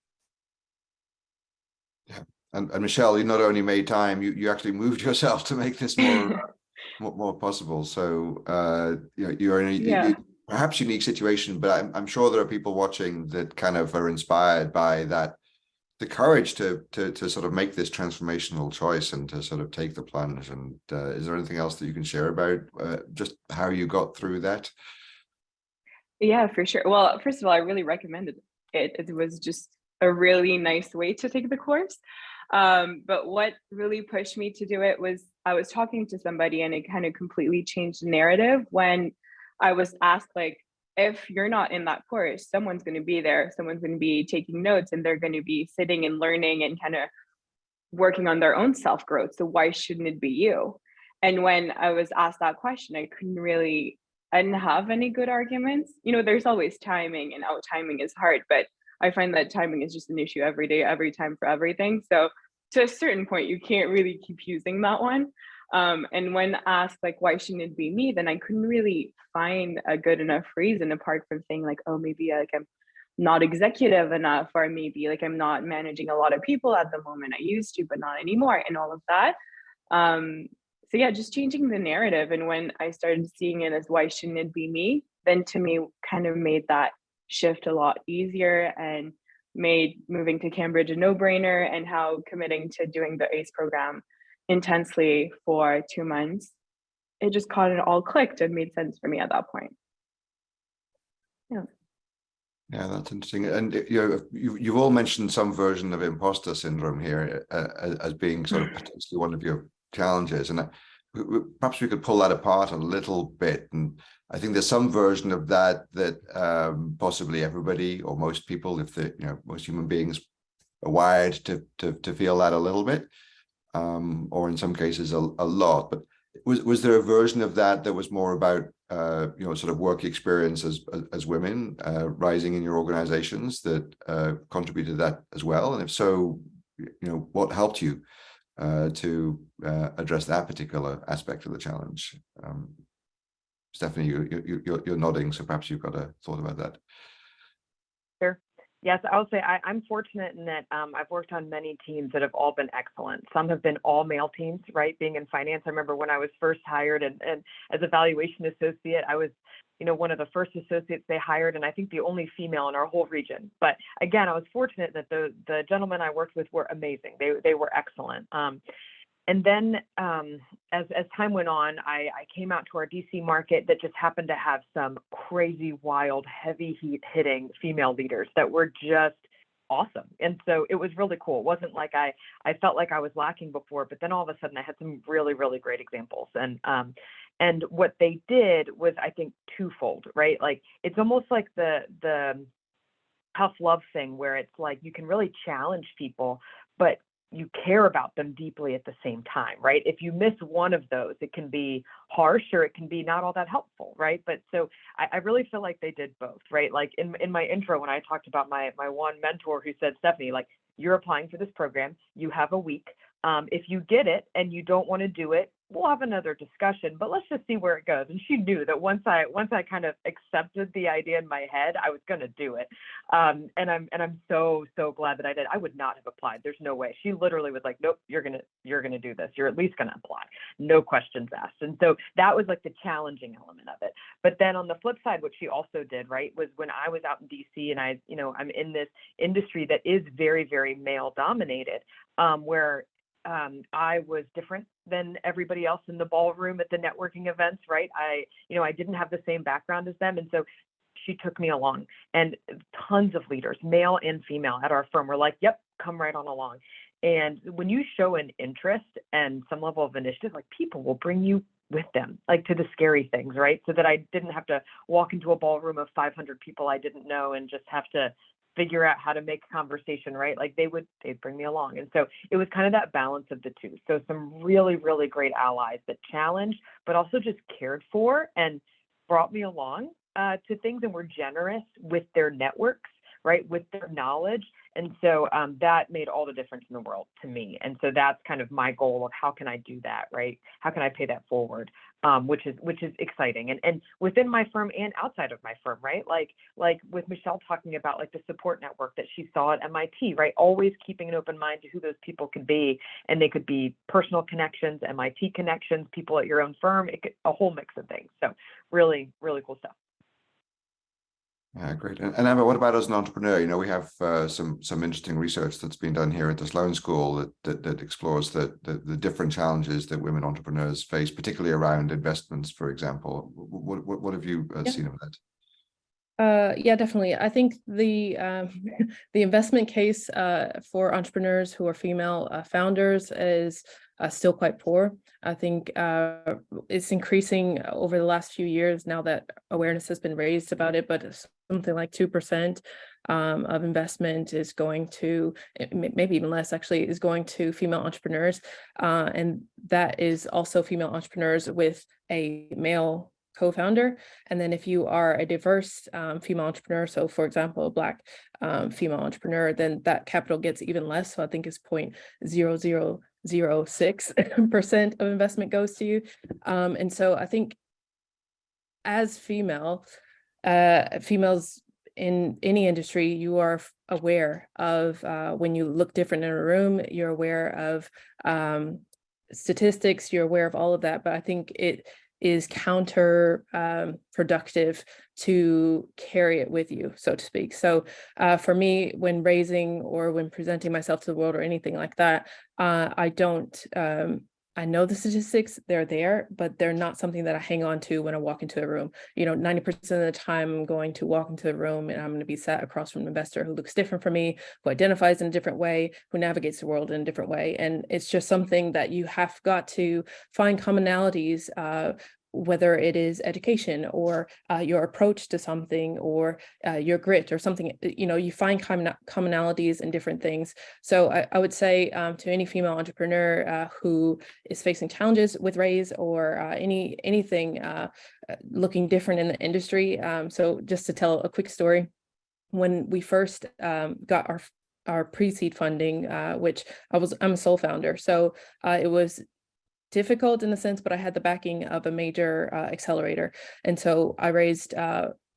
[SPEAKER 1] Yeah. And Michelle, you not only made time, you actually moved yourself to make this more possible. So you're in a perhaps unique situation, but I'm sure there are people watching that kind of are inspired by that, the courage to sort of make this transformational choice and to sort of take the plunge. And is there anything else that you can share about just how you got through that?
[SPEAKER 3] Yeah, for sure. Well, first of all, I really recommended it. It was just a really nice way to take the course. But what really pushed me to do it was I was talking to somebody, and it kind of completely changed the narrative when I was asked, like, if you're not in that course, someone's going to be there, someone's going to be taking notes, and they're going to be sitting and learning and kind of working on their own self growth. So why shouldn't it be you? And when I was asked that question, I didn't have any good arguments. There's always timing, and timing is hard, but I find that timing is just an issue every day, every time, for everything. So to a certain point, you can't really keep using that one. And when asked, like, why shouldn't it be me? Then I couldn't really find a good enough reason, apart from saying, like, oh, maybe like I'm not executive enough, or maybe like I'm not managing a lot of people at the moment. I used to, but not anymore, and all of that. So yeah, just changing the narrative. And when I started seeing it as why shouldn't it be me, then to me kind of made that shift a lot easier, and made moving to Cambridge a no-brainer, and how committing to doing the ACE program intensely for 2 months, it just all clicked and made sense for me at that point.
[SPEAKER 1] Yeah, that's interesting. And you've all mentioned some version of imposter syndrome here as being sort of potentially one of your challenges, and perhaps we could pull that apart a little bit. And I think there's some version of that possibly everybody, or most people, if most human beings are wired to feel that a little bit, or in some cases a lot. But was there a version of that was more about sort of work experience as women rising in your organizations that contributed to that as well? And if so, what helped you to address that particular aspect of the challenge? Stephanie, you're nodding, so perhaps you've got a thought about that.
[SPEAKER 2] Sure. Yes, I'll say I'm fortunate in that I've worked on many teams that have all been excellent. Some have been all male teams, right? Being in finance, I remember when I was first hired and as a valuation associate, I was one of the first associates they hired, and I think the only female in our whole region. But again, I was fortunate that the gentlemen I worked with were amazing. They were excellent. And then as time went on, I came out to our DC market that just happened to have some crazy, wild, heavy hitting female leaders that were just awesome. And so it was really cool. It wasn't like I felt like I was lacking before, but then all of a sudden I had some really, really great examples. And what they did was, I think, twofold, right? Like, it's almost like the tough love thing where it's like you can really challenge people, but you care about them deeply at the same time, right? If you miss one of those, it can be harsh or it can be not all that helpful, right? But so I really feel like they did both, right? Like in my intro, when I talked about my one mentor who said, Stephanie, like, you're applying for this program, you have a week. If you get it and you don't want to do it, we'll have another discussion, but let's just see where it goes. And she knew that once I kind of accepted the idea in my head, I was going to do it. And I'm so glad that I did. I would not have applied. There's no way. She literally was like, nope, you're going to do this. You're at least going to apply. No questions asked. And so that was like the challenging element of it. But then on the flip side, what she also did, right, was when I was out in DC and I'm in this industry that is very, very male dominated, where I was different than everybody else in the ballroom at the networking events, right? I didn't have the same background as them. And so she took me along, and tons of leaders, male and female at our firm, were like, yep, come right on along. And when you show an interest and some level of initiative, like, people will bring you with them, like, to the scary things, right? So that I didn't have to walk into a ballroom of 500 people I didn't know and just have to figure out how to make conversation, right? Like, they'd bring me along. And so it was kind of that balance of the two. So some really, really great allies that challenged, but also just cared for and brought me along to things, and were generous with their networks, right? With their knowledge. And so that made all the difference in the world to me. And so that's kind of my goal of how can I do that, right? How can I pay that forward? Which is exciting. And within my firm and outside of my firm, right? Like with Michelle talking about like the support network that she saw at MIT, right? Always keeping an open mind to who those people could be. And they could be personal connections, MIT connections, people at your own firm, a whole mix of things. So really, really cool stuff.
[SPEAKER 1] Yeah, great. And Emma, what about as an entrepreneur? We have some interesting research that's been done here at the Sloan School that explores the different challenges that women entrepreneurs face, particularly around investments, for example. What have you seen of that?
[SPEAKER 4] Yeah, definitely. I think the the investment case for entrepreneurs who are female founders is still quite poor. I think it's increasing over the last few years now that awareness has been raised about it, but something like 2% of investment is going to, maybe even less actually, is going to female entrepreneurs. And that is also female entrepreneurs with a male co-founder. And then if you are a diverse female entrepreneur, so for example, a Black female entrepreneur, then that capital gets even less. So I think it's 0.0006% of investment goes to you. And so I think as females in any industry, you are aware of when you look different in a room, you're aware of statistics, you're aware of all of that. But I think it is counterproductive to carry it with you, so to speak. So for me, when raising or when presenting myself to the world or anything like that, I know the statistics, they're there, but they're not something that I hang on to when I walk into a room. 90% of the time I'm going to walk into a room and I'm going to be sat across from an investor who looks different from me, who identifies in a different way, who navigates the world in a different way. And it's just something that you have got to find commonalities, whether it is education or your approach to something or your grit or something, you find commonalities in different things. So I would say to any female entrepreneur who is facing challenges with raise or anything looking different in the industry. So just to tell a quick story, when we first got our pre-seed funding, which I'm a sole founder. So it was difficult in a sense, but I had the backing of a major accelerator. And so I raised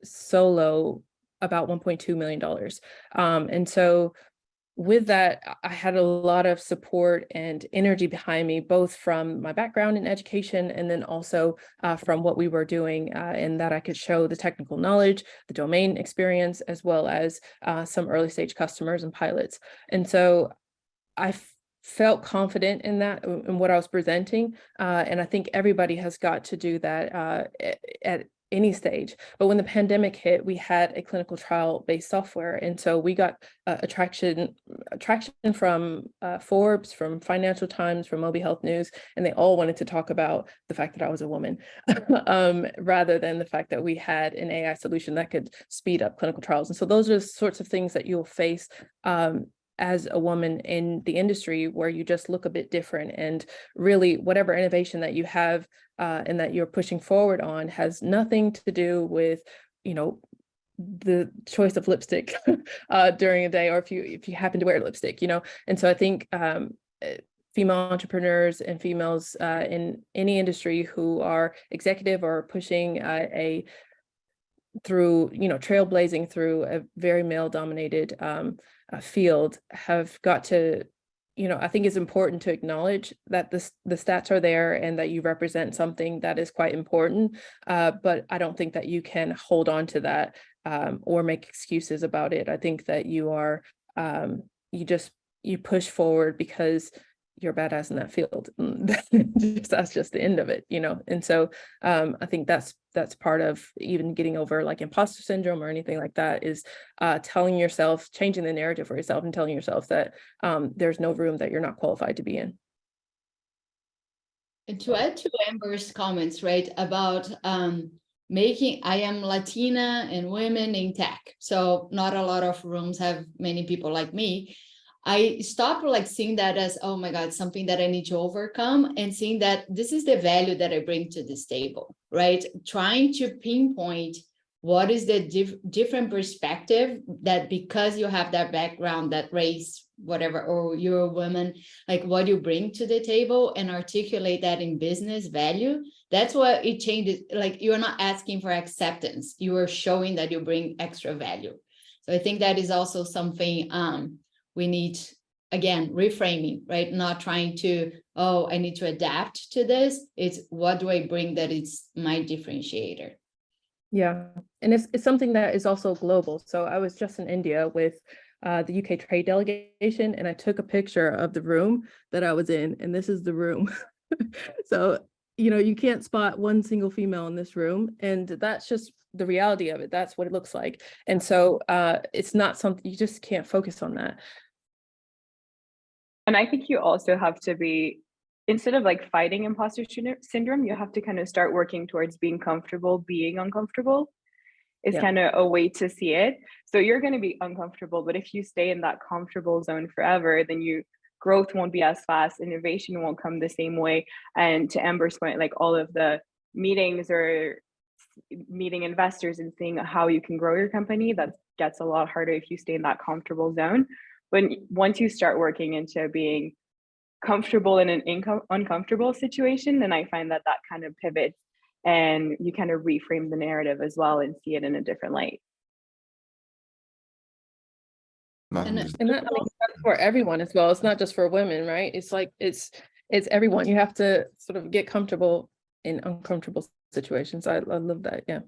[SPEAKER 4] solo about $1.2 million. And so with that, I had a lot of support and energy behind me, both from my background in education and then also from what we were doing, and that I could show the technical knowledge, the domain experience, as well as some early stage customers and pilots. And so I felt confident in that, in what I was presenting. And I think everybody has got to do that any stage. But when the pandemic hit, we had a clinical trial-based software. And so we got attraction from Forbes, from Financial Times, from Moby Health News, and they all wanted to talk about the fact that I was a woman, rather than the fact that we had an AI solution that could speed up clinical trials. And so those are the sorts of things that you'll face as a woman in the industry, where you just look a bit different. And really, whatever innovation that you have and that you're pushing forward on has nothing to do with, you know, the choice of lipstick during a day, or if you happen to wear lipstick, you know. And so I think female entrepreneurs and females in any industry who are executive or pushing through, you know, trailblazing through a very male-dominated field have got to, you know, I think it's important to acknowledge that the stats are there and that you represent something that is quite important. But I don't think that you can hold on to that or make excuses about it. I think that you are, you push forward because you're a badass in that field. That's just the end of it, you know. And so I think that's part of even getting over like imposter syndrome or anything like that, is telling yourself, changing the narrative for yourself and telling yourself that there's no room that you're not qualified to be in.
[SPEAKER 5] And to add to Amber's comments, right, about I am Latina and women in tech, so not a lot of rooms have many people like me. I stopped like seeing that as, oh my God, something that I need to overcome, and seeing that this is the value that I bring to this table, right? Trying to pinpoint what is the different perspective that, because you have that background, that race, whatever, or you're a woman, like what you bring to the table, and articulate that in business value. That's what it changes. Like, you're not asking for acceptance, you are showing that you bring extra value. So I think that is also something we need, again, reframing, right? Not trying to, oh, I need to adapt to this. It's what do I bring that is my differentiator?
[SPEAKER 4] Yeah, and it's something that is also global. So I was just in India with the UK trade delegation, and I took a picture of the room that I was in, and this is the room. So, you know, you can't spot one single female in this room, and that's just the reality of it. That's what it looks like. And so it's not something, you just can't focus on that.
[SPEAKER 3] And I think you also have to be, instead of like fighting imposter syndrome, you have to kind of start working towards being comfortable being uncomfortable. Is kind of a way to see it. So you're going to be uncomfortable, but if you stay in that comfortable zone forever, then growth won't be as fast, innovation won't come the same way. And to Amber's point, like all of the meetings or meeting investors and seeing how you can grow your company, that gets a lot harder if you stay in that comfortable zone. But once you start working into being comfortable in an uncomfortable situation, then I find that kind of pivots, and you kind of reframe the narrative as well and see it in a different light.
[SPEAKER 4] And that, I mean, that's for everyone as well. It's not just for women, right? It's like it's everyone. You have to sort of get comfortable in uncomfortable situations. I love that. Yeah.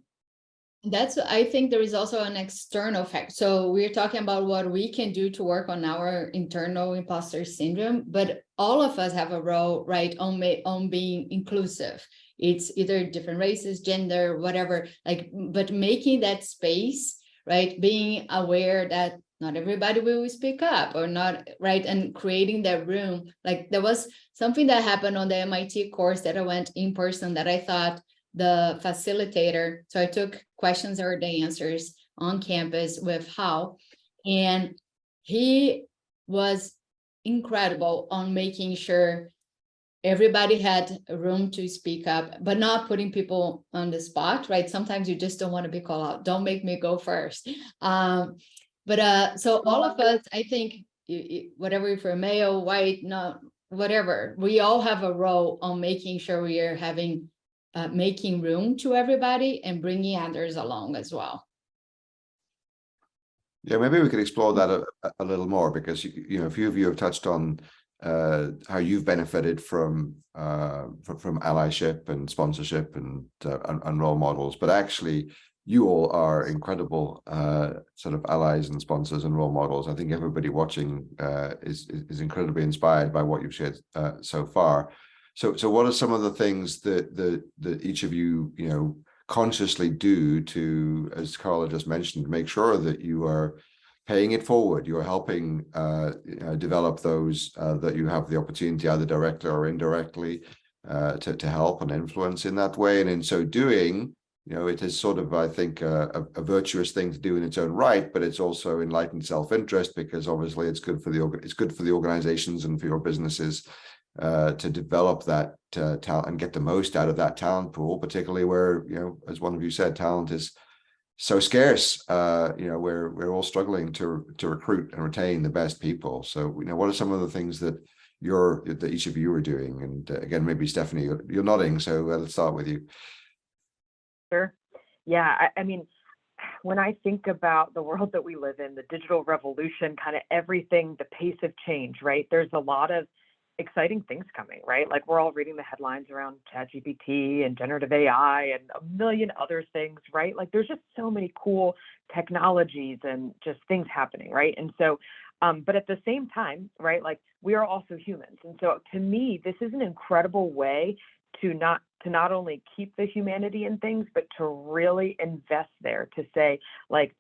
[SPEAKER 5] I think there is also an external factor. So we're talking about what we can do to work on our internal imposter syndrome, but all of us have a role, right, on being inclusive. It's either different races, gender, whatever, like, but making that space, right, being aware that not everybody will speak up or not, right, and creating that room. Like, there was something that happened on the MIT course that I went in person that I thought the facilitator, so I took questions or the answers on campus with Hal, and he was incredible on making sure everybody had a room to speak up, but not putting people on the spot, right? Sometimes you just don't want to be called out. Don't make me go first. So all of us, I think, whatever, if you're male, white, not whatever, we all have a role on making sure we are making room to everybody and bringing others along as well.
[SPEAKER 1] Yeah, maybe we could explore that a little more, because you know, a few of you have touched on how you've benefited from allyship and sponsorship and role models, but actually you all are incredible sort of allies and sponsors and role models. I think everybody watching is incredibly inspired by what you've shared so far. So what are some of the things that each of you, you know, consciously do to, as Carla just mentioned, make sure that you are paying it forward, you're helping develop those that you have the opportunity, either directly or indirectly, to help and influence in that way. And in so doing, it is sort of, I think, a virtuous thing to do in its own right, but it's also enlightened self-interest, because obviously it's good for the organizations and for your businesses to develop that talent and get the most out of that talent pool, particularly where, as one of you said, talent is so scarce. We're all struggling to recruit and retain the best people. So, what are some of the things that each of you are doing? And again, maybe Stephanie, you're nodding, so let's start with you.
[SPEAKER 2] Sure. Yeah, I mean, when I think about the world that we live in, the digital revolution, kind of everything, the pace of change, right? There's a lot of exciting things coming, right? Like, we're all reading the headlines around ChatGPT and generative AI and a million other things, right? Like, there's just so many cool technologies and just things happening, right? And so, but at the same time, right, like, we are also humans. And so to me, this is an incredible way to not only keep the humanity in things, but to really invest there, to say, like,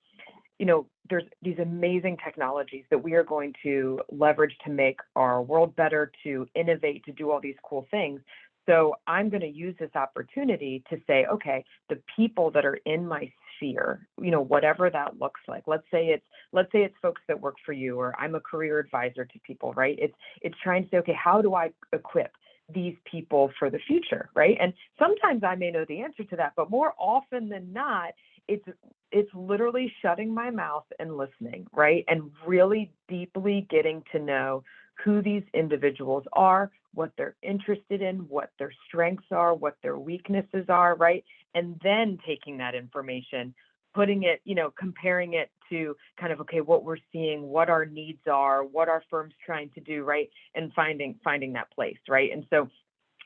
[SPEAKER 2] there's these amazing technologies that we are going to leverage to make our world better, to innovate, to do all these cool things. So I'm going to use this opportunity to say, okay, the people that are in my sphere, whatever that looks like. Let's say it's folks that work for you, or I'm a career advisor to people, right? It's trying to say, okay, how do I equip these people for the future, right? And sometimes I may know the answer to that, but more often than not, it's literally shutting my mouth and listening, right? And really deeply getting to know who these individuals are, what they're interested in, what their strengths are, what their weaknesses are, right? And then taking that information, putting it, comparing it to kind of, okay, what we're seeing, what our needs are, what our firm's trying to do, right? And finding that place, right? And so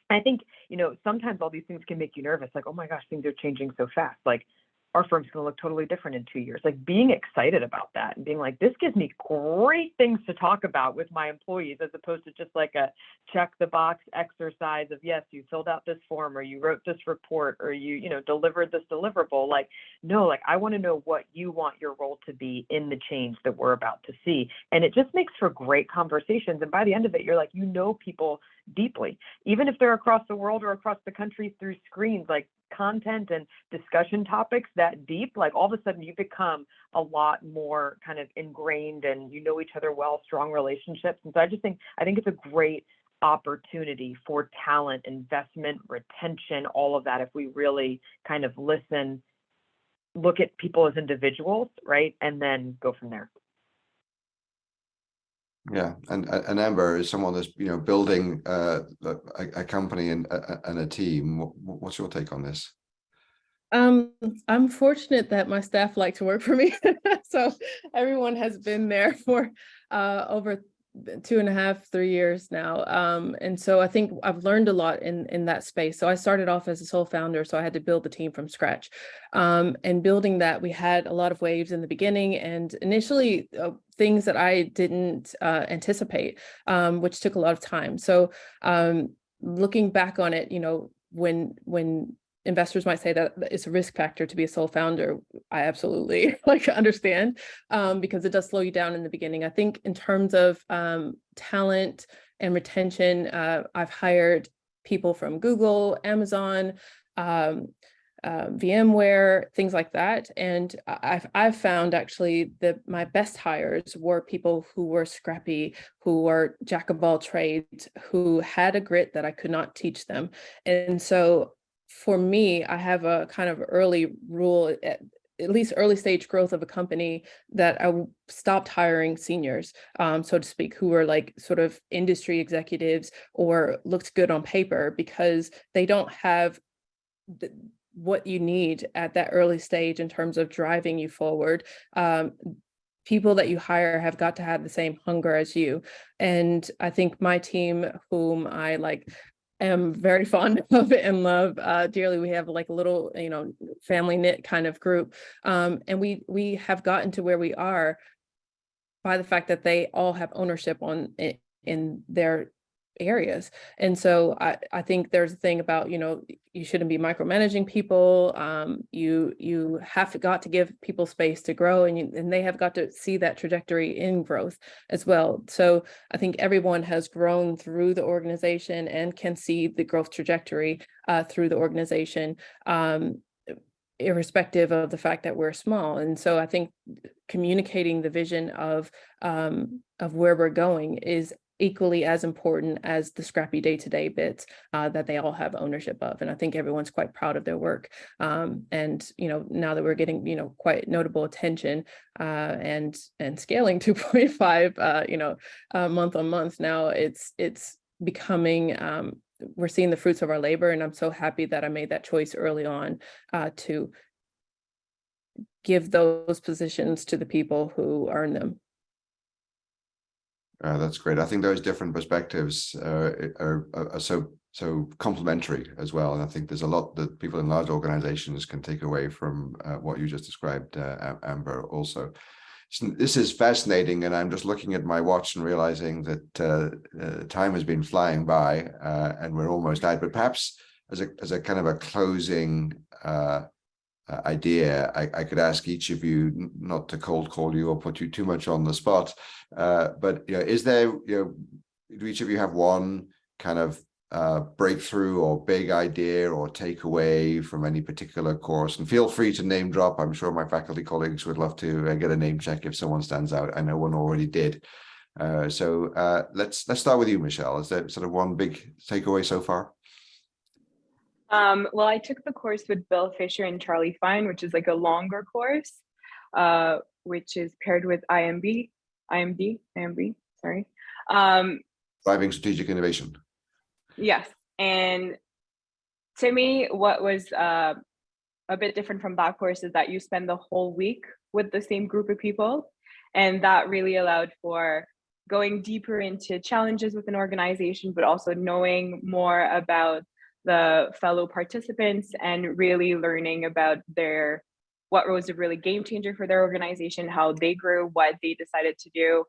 [SPEAKER 2] I think, sometimes all these things can make you nervous, like, oh my gosh, things are changing so fast. Like, our firm's going to look totally different in 2 years. Like, being excited about that and being like, this gives me great things to talk about with my employees, as opposed to just like a check the box exercise of, yes, you filled out this form, or you wrote this report, or you delivered this deliverable. Like, no, like, I want to know what you want your role to be in the change that we're about to see. And it just makes for great conversations. And by the end of it, you're like, people deeply, even if they're across the world or across the country through screens. Like, content and discussion topics that deep, like, all of a sudden you become a lot more kind of ingrained, and each other well, strong relationships. And so I think it's a great opportunity for talent investment, retention, all of that, if we really kind of listen, look at people as individuals, right, and then go from there.
[SPEAKER 1] Yeah, and Amber is someone that's building a company and a team. What's your take on this?
[SPEAKER 4] I'm fortunate that my staff like to work for me, so everyone has been there for over 2.5, 3 years now. And so I think I've learned a lot in that space. So I started off as a sole founder, so I had to build the team from scratch. And building that, we had a lot of waves in the beginning, and initially things that I didn't anticipate, which took a lot of time. So looking back on it, when investors might say that it's a risk factor to be a sole founder, I absolutely understand, because it does slow you down in the beginning. I think in terms of talent and retention, I've hired people from Google, Amazon, VMware, things like that. And I've found actually that my best hires were people who were scrappy, who were jack of all trades, who had a grit that I could not teach them. And so for me, I have a kind of early rule, at least early stage growth of a company, that I stopped hiring seniors, so to speak, who were like sort of industry executives or looked good on paper, because they don't have what you need at that early stage in terms of driving you forward. People that you hire have got to have the same hunger as you. And I think my team, whom I am very fond of and love dearly. We have like a little, family knit kind of group. And we have gotten to where we are by the fact that they all have ownership in their areas. And so I think there's a thing about, you shouldn't be micromanaging people. You have got to give people space to grow, and they have got to see that trajectory in growth as well. So I think everyone has grown through the organization and can see the growth trajectory through the organization, irrespective of the fact that we're small. And so I think communicating the vision of where we're going is equally as important as the scrappy day-to-day bits that they all have ownership of. And I think everyone's quite proud of their work. And now that we're getting quite notable attention and scaling 2.5 month on month now, it's becoming we're seeing the fruits of our labor. And I'm so happy that I made that choice early on to give those positions to the people who earn them.
[SPEAKER 1] That's great. I think those different perspectives are so complementary as well. And I think there's a lot that people in large organizations can take away from what you just described, Amber, also. This is fascinating, and I'm just looking at my watch and realizing that time has been flying by, and we're almost out. But perhaps as a kind of a closing idea, I could ask each of you not to cold call you or put you too much on the spot, but is there, do each of you have one kind of breakthrough or big idea or takeaway from any particular course? And feel free to name drop. I'm sure my faculty colleagues would love to get a name check if someone stands out. I know one already did. So let's start with you, Michelle. Is there sort of one big takeaway so far?
[SPEAKER 3] Well, I took the course with Bill Fisher and Charlie Fine, which is like a longer course, which is paired with IMD, sorry.
[SPEAKER 1] Driving Strategic Innovation.
[SPEAKER 3] Yes. And to me, what was a bit different from that course is that you spend the whole week with the same group of people. And that really allowed for going deeper into challenges with an organization, but also knowing more about the fellow participants and really learning about what was a really game changer for their organization, how they grew, what they decided to do.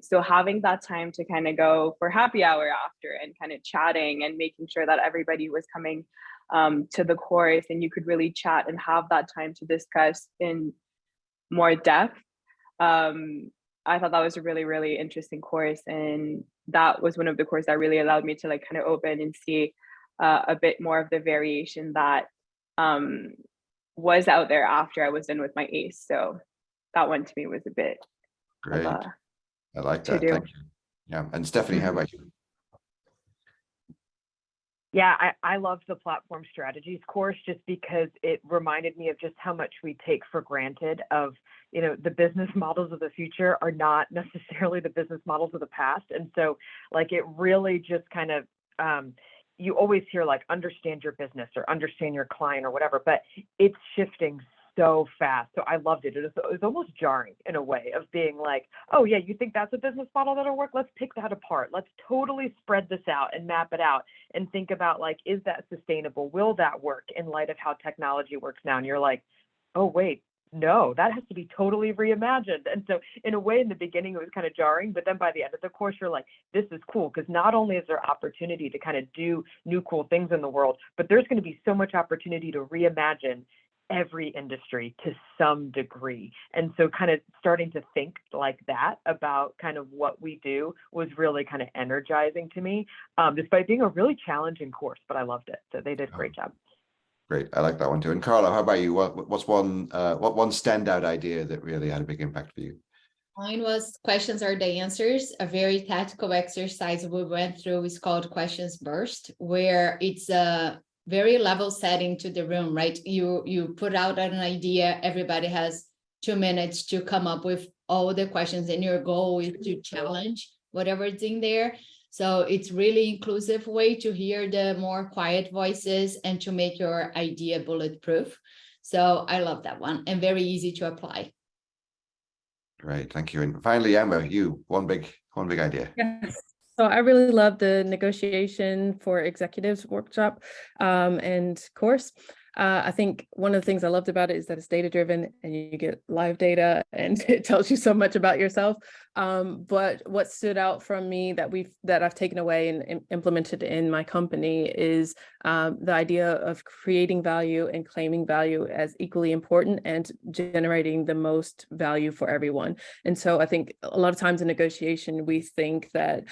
[SPEAKER 3] So having that time to kind of go for happy hour after and kind of chatting and making sure that everybody was coming to the course and you could really chat and have that time to discuss in more depth. I thought that was a really, really interesting course. And that was one of the courses that really allowed me to like kind of open and see a bit more of the variation that was out there after I was done with my ACE. So that one to me was a bit
[SPEAKER 1] great. I like that. Thank you. Yeah. And Stephanie, how about you?
[SPEAKER 2] Yeah, I loved the platform strategies course just because it reminded me of just how much we take for granted of, the business models of the future are not necessarily the business models of the past. And so like, it really just kind of, you always hear like, understand your business or understand your client or whatever, but it's shifting so fast. So I loved it. It was almost jarring in a way of being like, oh yeah, you think that's a business model that'll work? Let's pick that apart. Let's totally spread this out and map it out and think about like, is that sustainable? Will that work in light of how technology works now? And you're like, oh wait, no, that has to be totally reimagined. And so in a way, in the beginning, it was kind of jarring, but then by the end of the course, you're like, this is cool. Because not only is there opportunity to kind of do new cool things in the world, but there's going to be so much opportunity to reimagine every industry to some degree. And so kind of starting to think like that about kind of what we do was really kind of energizing to me, despite being a really challenging course, but I loved it. So they did a great job.
[SPEAKER 1] Great. I like that one too. And Carla, how about you? What's one standout idea that really had a big impact for you?
[SPEAKER 5] Mine was questions are the answers, a very tactical exercise we went through is called Questions Burst, where it's a very level setting to the room, right? You put out an idea, everybody has 2 minutes to come up with all the questions, and your goal is to challenge whatever is in there. So it's really inclusive way to hear the more quiet voices and to make your idea bulletproof. So I love that one and very easy to apply.
[SPEAKER 1] Great, thank you. And finally, Amber, you one big idea.
[SPEAKER 4] Yes. So I really love the negotiation for executives workshop and course. I think one of the things I loved about it is that it's data driven and you get live data and it tells you so much about yourself. But what stood out from me that I've taken away and implemented in my company is the idea of creating value and claiming value as equally important and generating the most value for everyone. And so I think a lot of times in negotiation, we think that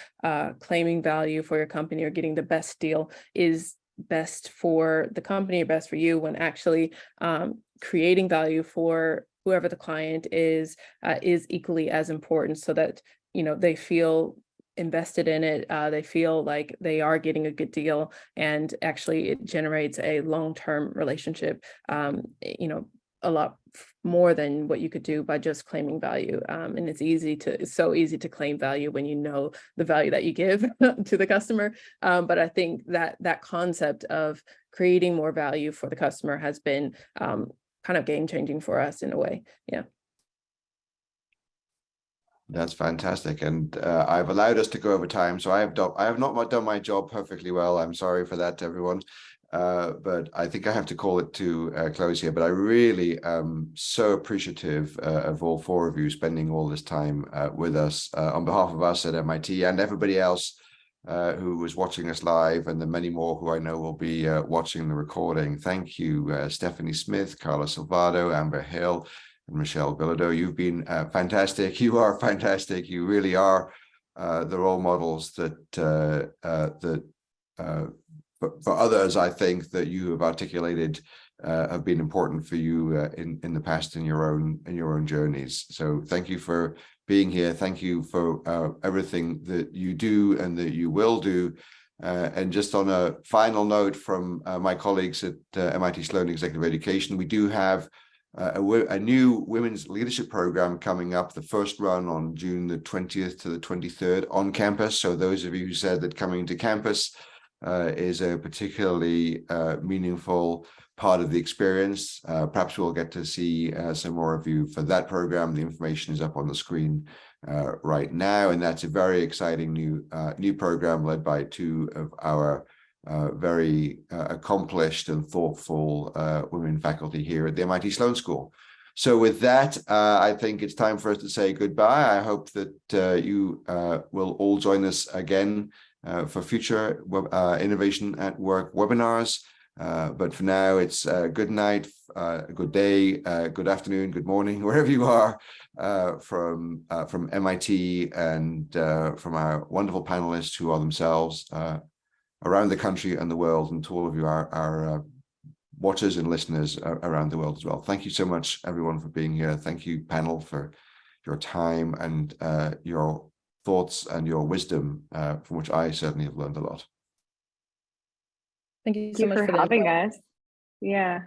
[SPEAKER 4] claiming value for your company or getting the best deal is best for the company or best for you, when actually creating value for whoever the client is equally as important, so that they feel invested in it, they feel like they are getting a good deal, and actually it generates a long-term relationship, a lot more than what you could do by just claiming value. And it's so easy to claim value when you know the value that you give to the customer. But I think that concept of creating more value for the customer has been kind of game changing for us in a way. Yeah.
[SPEAKER 1] That's fantastic, and I've allowed us to go over time, so I have not done my job perfectly well. I'm sorry for that, everyone. But I think I have to call it to close here. But I really am so appreciative of all four of you spending all this time with us on behalf of us at MIT and everybody else who was watching us live, and the many more who I know will be watching the recording. Thank you, Stephanie Smith, Carla Salvado, Amber Hill, and Michelle Bilodeau. You've been fantastic. You are fantastic. You really are the role models that for others, I think, that you have articulated have been important for you in the past in your own journeys. So thank you for being here. Thank you for everything that you do and that you will do. And just on a final note from my colleagues at MIT Sloan Executive Education, we do have a new women's leadership program coming up, the first run on June the 20th to the 23rd on campus. So those of you who said that coming to campus is a particularly meaningful part of the experience, perhaps we'll get to see some more of you for that program. The information is up on the screen right now, and that's a very exciting new program led by two of our very accomplished and thoughtful women faculty here at the MIT Sloan School. So with that, I think it's time for us to say goodbye. I hope that you will all join us again for future Innovation at Work webinars. But for now, it's good night, good day, good afternoon, good morning, wherever you are from MIT and from our wonderful panelists who are themselves around the country and the world, and to all of you, our watchers and listeners around the world as well. Thank you so much, everyone, for being here. Thank you, panel, for your time and your thoughts and your wisdom, from which I certainly have learned a lot.
[SPEAKER 4] Thank you so much
[SPEAKER 3] for
[SPEAKER 4] for
[SPEAKER 3] having us. Yeah.